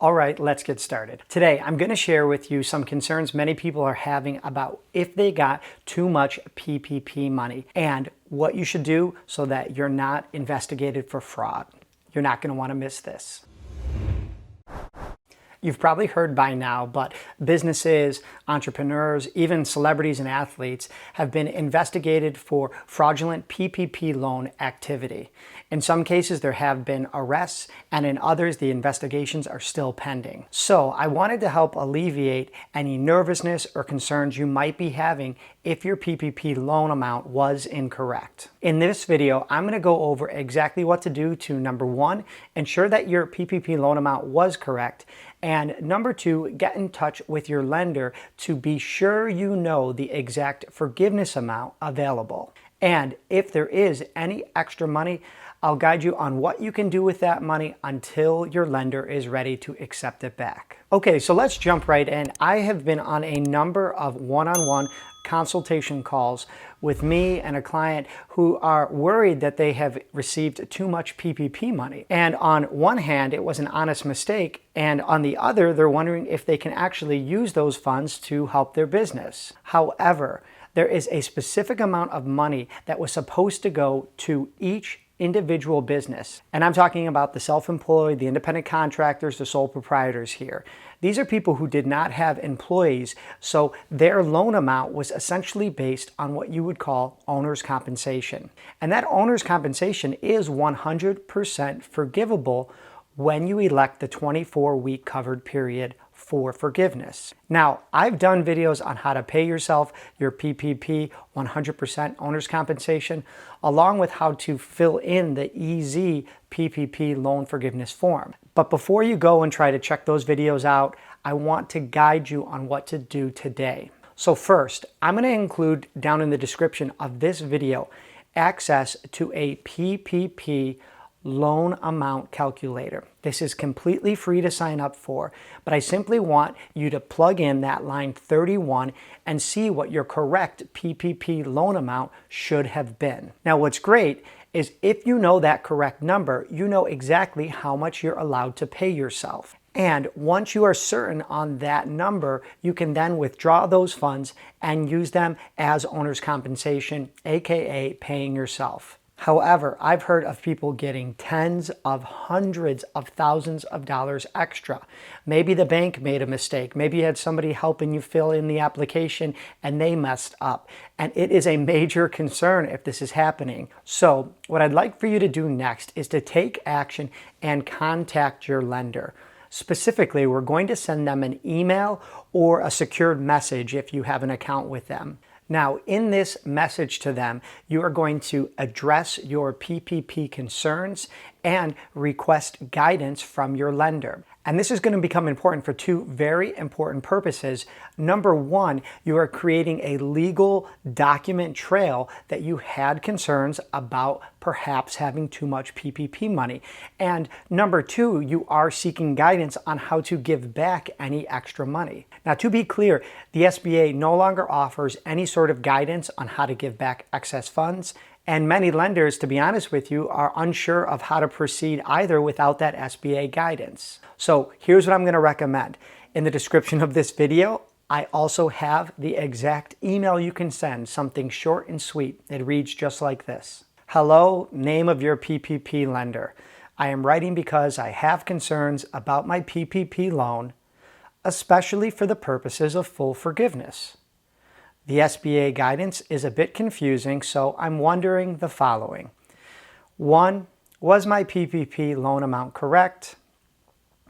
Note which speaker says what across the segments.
Speaker 1: All right, let's get started. Today, I'm going to share with you some concerns many people are having about if they got too much PPP money and what you should do so that you're not investigated for fraud. You're not going to want to miss this. You've probably heard by now, but businesses, entrepreneurs, even celebrities and athletes have been investigated for fraudulent PPP loan activity. In some cases, there have been arrests, and in others, the investigations are still pending. So I wanted to help alleviate any nervousness or concerns you might be having if your PPP loan amount was incorrect. In this video, I'm going to go over exactly what to do to, number one, ensure that your PPP loan amount was correct, and number two, get in touch with your lender to be sure you know the exact forgiveness amount available. And if there is any extra money, I'll guide you on what you can do with that money until your lender is ready to accept it back. Okay, so let's jump right in. I have been on a number of one-on-one consultation calls with me and a client who are worried that they have received too much PPP money. And on one hand, it was an honest mistake, and on the other, they're wondering if they can actually use those funds to help their business. However, there is a specific amount of money that was supposed to go to each individual business. And I'm talking about the self-employed, the independent contractors, the sole proprietors here. These are people who did not have employees, so their loan amount was essentially based on what you would call owner's compensation. And that owner's compensation is 100% forgivable when you elect the 24-week covered period for forgiveness. Now, I've done videos on how to pay yourself your PPP 100% owner's compensation, along with how to fill in the easy PPP loan forgiveness form. But before you go and try to check those videos out, I want to guide you on what to do today. So first, I'm going to include down in the description of this video access to a PPP loan amount calculator. This is completely free to sign up for, but I simply want you to plug in that line 31 and see what your correct PPP loan amount should have been. Now, what's great is if you know that correct number, you know exactly how much you're allowed to pay yourself. And once you are certain on that number, you can then withdraw those funds and use them as owner's compensation, aka paying yourself. However, I've heard of people getting tens of hundreds of thousands of dollars extra. Maybe the bank made a mistake. Maybe you had somebody helping you fill in the application and they messed up. And it is a major concern if this is happening. So what I'd like for you to do next is to take action and contact your lender. Specifically, we're going to send them an email or a secured message if you have an account with them. Now, in this message to them, you are going to address your PPP concerns and request guidance from your lender. And this is going to become important for two very important purposes. Number one, you are creating a legal document trail that you had concerns about perhaps having too much PPP money. And number two, you are seeking guidance on how to give back any extra money. Now, to be clear, the SBA no longer offers any sort of guidance on how to give back excess funds. And many lenders, to be honest with you, are unsure of how to proceed either without that SBA guidance. So here's what I'm going to recommend. In the description of this video, I also have the exact email you can send, something short and sweet. It reads just like this. Hello, name of your PPP lender. I am writing because I have concerns about my PPP loan, especially for the purposes of full forgiveness. The SBA guidance is a bit confusing, so I'm wondering the following. 1. Was my PPP loan amount correct?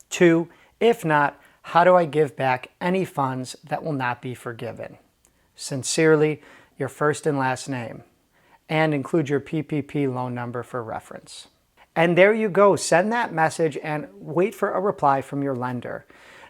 Speaker 1: 2. If not, how do I give back any funds that will not be forgiven? Sincerely, your first and last name. And include your PPP loan number for reference. And there you go. Send that message and wait for a reply from your lender.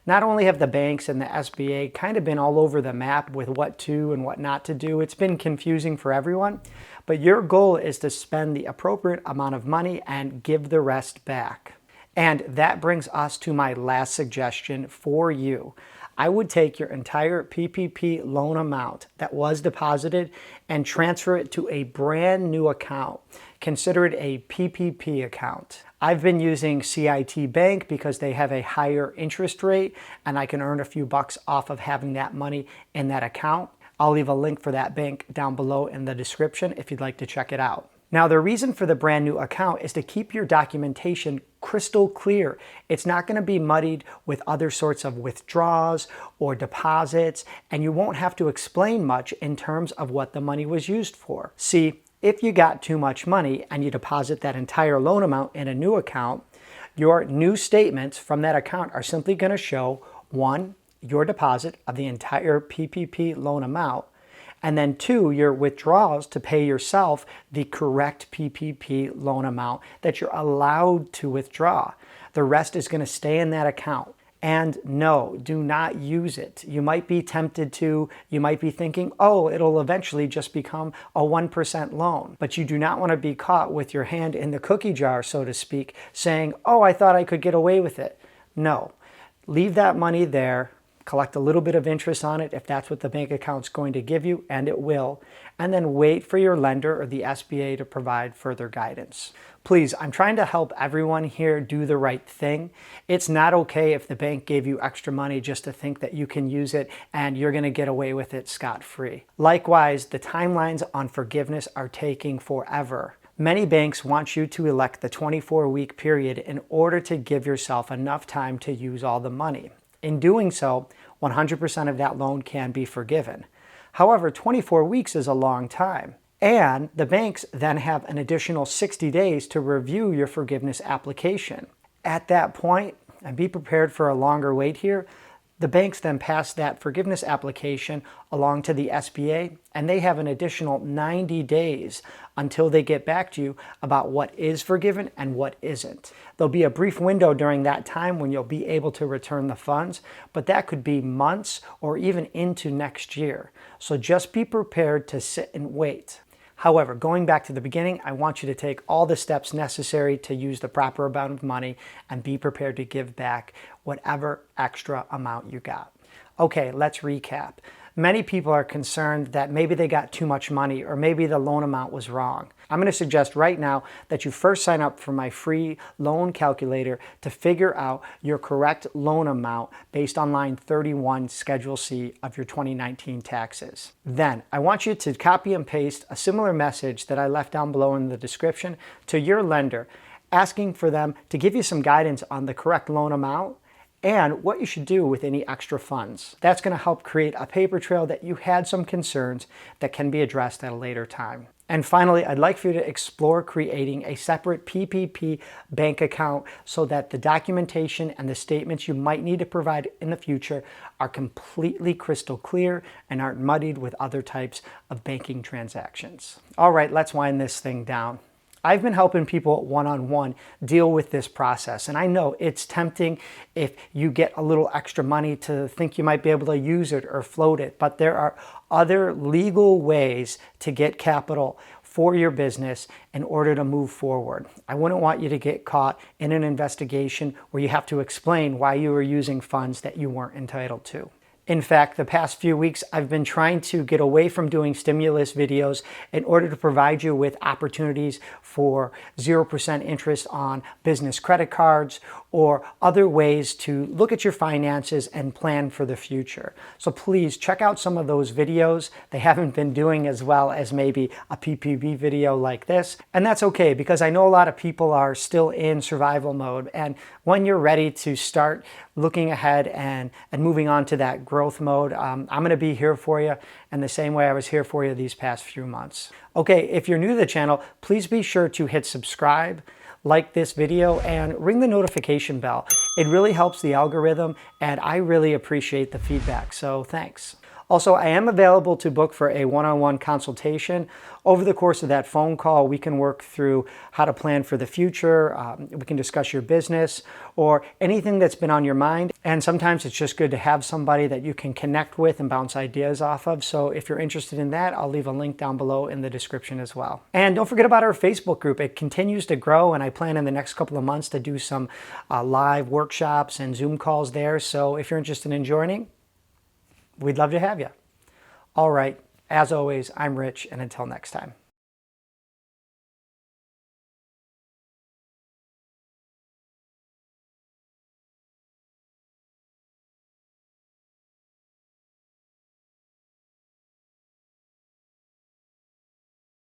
Speaker 1: Not only have the banks and the SBA kind of been all over the map with what to and what not to do, it's been confusing for everyone, but your goal is to spend the appropriate amount of money and give the rest back. And that brings us to my last suggestion for you. I would take your entire PPP loan amount that was deposited and transfer it to a brand new account. Consider it a PPP account. I've been using CIT Bank because they have a higher interest rate and I can earn a few bucks off of having that money in that account. I'll leave a link for that bank down below in the description if you'd like to check it out. Now, the reason for the brand new account is to keep your documentation crystal clear. It's not going to be muddied with other sorts of withdrawals or deposits, and you won't have to explain much in terms of what the money was used for. See, if you got too much money and you deposit that entire loan amount in a new account, your new statements from that account are simply going to show, one, your deposit of the entire PPP loan amount, and then two, your withdrawals to pay yourself the correct PPP loan amount that you're allowed to withdraw. The rest is going to stay in that account. And no, do not use it. You might be tempted to, you might be thinking, oh, it'll eventually just become a 1% loan. But you do not want to be caught with your hand in the cookie jar, so to speak, saying, oh, I thought I could get away with it. No, leave that money there. Collect a little bit of interest on it if that's what the bank account's going to give you, and it will, and then wait for your lender or the SBA to provide further guidance. Please, I'm trying to help everyone here do the right thing. It's not okay if the bank gave you extra money just to think that you can use it and you're going to get away with it scot-free. Likewise, the timelines on forgiveness are taking forever. Many banks want you to elect the 24-week period in order to give yourself enough time to use all the money. In doing so, 100% of that loan can be forgiven. However, 24 weeks is a long time. And the banks then have an additional 60 days to review your forgiveness application. At that point, and be prepared for a longer wait here, the banks then pass that forgiveness application along to the SBA, and they have an additional 90 days until they get back to you about what is forgiven and what isn't. There'll be a brief window during that time when you'll be able to return the funds, but that could be months or even into next year. So just be prepared to sit and wait. However, going back to the beginning, I want you to take all the steps necessary to use the proper amount of money and be prepared to give back whatever extra amount you got. Okay, let's recap. Many people are concerned that maybe they got too much money or maybe the loan amount was wrong. I'm going to suggest right now that you first sign up for my free loan calculator to figure out your correct loan amount based on line 31, Schedule C of your 2019 taxes. Then I want you to copy and paste a similar message that I left down below in the description to your lender, asking for them to give you some guidance on the correct loan amount and what you should do with any extra funds. That's going to help create a paper trail that you had some concerns that can be addressed at a later time. And finally, I'd like for you to explore creating a separate PPP bank account so that the documentation and the statements you might need to provide in the future are completely crystal clear and aren't muddied with other types of banking transactions. All right, let's wind this thing down. I've been helping people one-on-one deal with this process, and I know it's tempting if you get a little extra money to think you might be able to use it or float it, but there are other legal ways to get capital for your business in order to move forward. I wouldn't want you to get caught in an investigation where you have to explain why you were using funds that you weren't entitled to. In fact, the past few weeks, I've been trying to get away from doing stimulus videos in order to provide you with opportunities for 0% interest on business credit cards or other ways to look at your finances and plan for the future. So please check out some of those videos. They haven't been doing as well as maybe a PPP video like this. And that's okay, because I know a lot of people are still in survival mode. And when you're ready to start looking ahead and moving on to that growth mode, I'm going to be here for you in the same way I was here for you these past few months. Okay, if you're new to the channel, please be sure to hit subscribe, like this video, and ring the notification bell. It really helps the algorithm, and I really appreciate the feedback, so thanks. Also, I am available to book for a one-on-one consultation. Over the course of that phone call, we can work through how to plan for the future. We can discuss your business or anything that's been on your mind. And sometimes it's just good to have somebody that you can connect with and bounce ideas off of. So if you're interested in that, I'll leave a link down below in the description as well. And don't forget about our Facebook group. It continues to grow, and I plan in the next couple of months to do some live workshops and Zoom calls there. So if you're interested in joining, we'd love to have you. All right, as always, I'm Rich, and until next time.